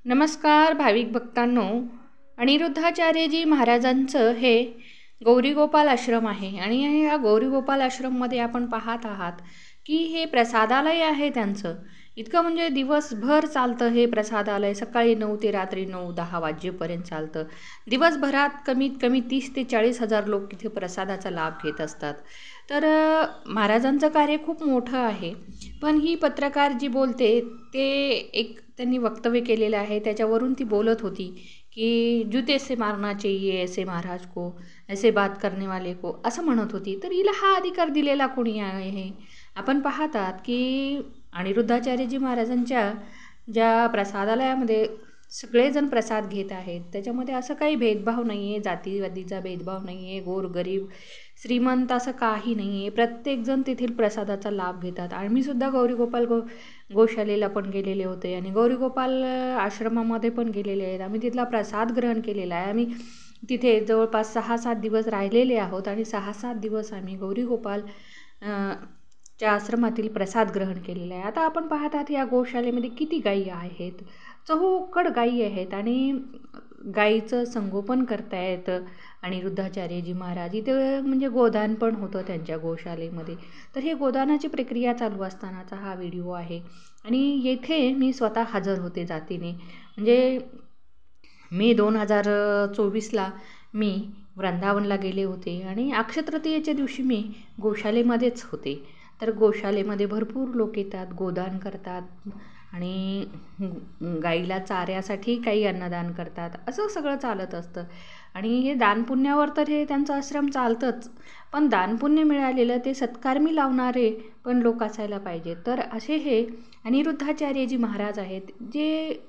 नमस्कार भाविक भक्तांनो, अनिरुद्धाचार्यजी महाराजांचं हे गौरीगोपाल आश्रम आहे आणि या गौरीगोपाल आश्रममध्ये आपण पाहत आहात की हे प्रसादालय आहे त्यांचं. इतकं म्हणजे दिवसभर चालतं हे प्रसादालय. सकाळी 9 ते रात्री 9-10 वाजेपर्यंत चालतं. दिवसभरात कमीत कमी 30 ते 40 हजार लोक इथे प्रसादाचा लाभ घेत असतात. तर महाराजांचं कार्य खूप मोठं आहे. पण ही पत्रकार जी बोलते ते एक त्यांनी वक्तव्य केलेलं आहे, त्याच्यावरून ती बोलत होती की जूते से मारना चाहिए ऐसे महाराज को, ऐसे बात करने वाले को, असं म्हणत होती. तर हिला हा अधिकार दिलेला कोणी आहे? आपण पाहतात की अनिरुद्धाचार्यजी महाराजांच्या ज्या प्रसादालयामध्ये सगळेजण प्रसाद घेत आहेत, त्याच्यामध्ये असं काही भेदभाव नाही आहे, जातीवादीचा भेदभाव नाही आहे, गोरगरीब श्रीमंत असं काही नाही आहे. प्रत्येकजण तेथील प्रसादाचा लाभ घेतात. आम्हीसुद्धा गौरीगोपाल गोशालेला पण गेलेले होते आणि गौरीगोपाल आश्रमामध्ये पण गेलेले आहेत. आम्ही तिथला प्रसाद ग्रहण केलेला आहे. आम्ही तिथे जवळपास 6-7 दिवस राहिलेले आहोत आणि 6-7 दिवस आम्ही गौरीगोपाल च्या आश्रमातील प्रसाद ग्रहण केलेला आहे. आता आपण पाहतात या गोशालेमध्ये किती गायी आहेत, चहूकड गायी आहेत आणि गायीचं संगोपन करतायत अनिरुद्धाचार्यजी महाराज. इथे म्हणजे गोदान पण होतं त्यांच्या गोशालेमध्ये. तर हे गोदानाची प्रक्रिया चालू असतानाचा हा व्हिडिओ आहे आणि येथे मी स्वतः हजर होते जातीने. म्हणजे मे 2024ला मी वृंदावनला गेले होते आणि अक्षयतृतीयेच्या दिवशी मी गोशालेमध्येच होते. तर गोशालेमध्ये भरपूर लोक येतात, गोदान करतात आणि गाईला चाऱ्यासाठी काही अन्नदान करतात. असं सगळं चालत असतं आणि हे दानपुण्यावर तर हे त्यांचं आश्रम चालतंच. पण दानपुण्य मिळालेलं ते सत्कर्मी लावणारे पण लोक असायला पाहिजेत. तर असे हे अनिरुद्धाचार्यजी महाराज आहेत जे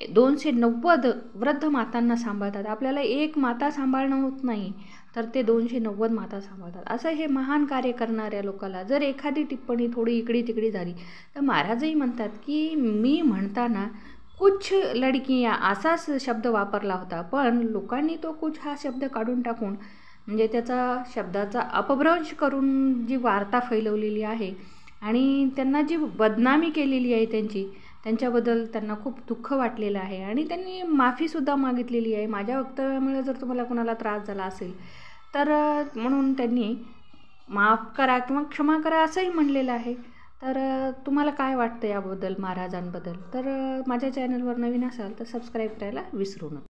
290 वृद्ध मातांना सांभाळतात. आपल्याला एक माता सांभाळणं होत नाही, तर ते 290 माता सांभाळतात. असं हे महान कार्य करणाऱ्या लोकाला जर एखादी टिप्पणी थोडी इकडी तिकडी झाली तर महाराजही म्हणतात की मी म्हणताना कुछ लडकियाँ असाच शब्द वापरला होता, पण लोकांनी तो कुछ हा शब्द काढून टाकून म्हणजे त्याचा शब्दाचा अपभ्रंश करून जी वार्ता फैलवलेली आहे आणि त्यांना जी बदनामी केलेली आहे त्यांच्याबद्दल त्यांना खूप दुःख वाटलेलं आहे आणि त्यांनी माफीसुद्धा मागितलेली आहे. माझ्या वक्तव्यामुळे जर तुम्हाला कोणाला त्रास झाला असेल तर म्हणून त्यांनी माफ करा किंवा क्षमा करा असंही म्हणलेलं आहे. तर तुम्हाला काय वाटतं याबद्दल महाराजांबद्दल? तर माझ्या चॅनलवर नवीन असाल तर सबस्क्राईब करायला विसरू नका.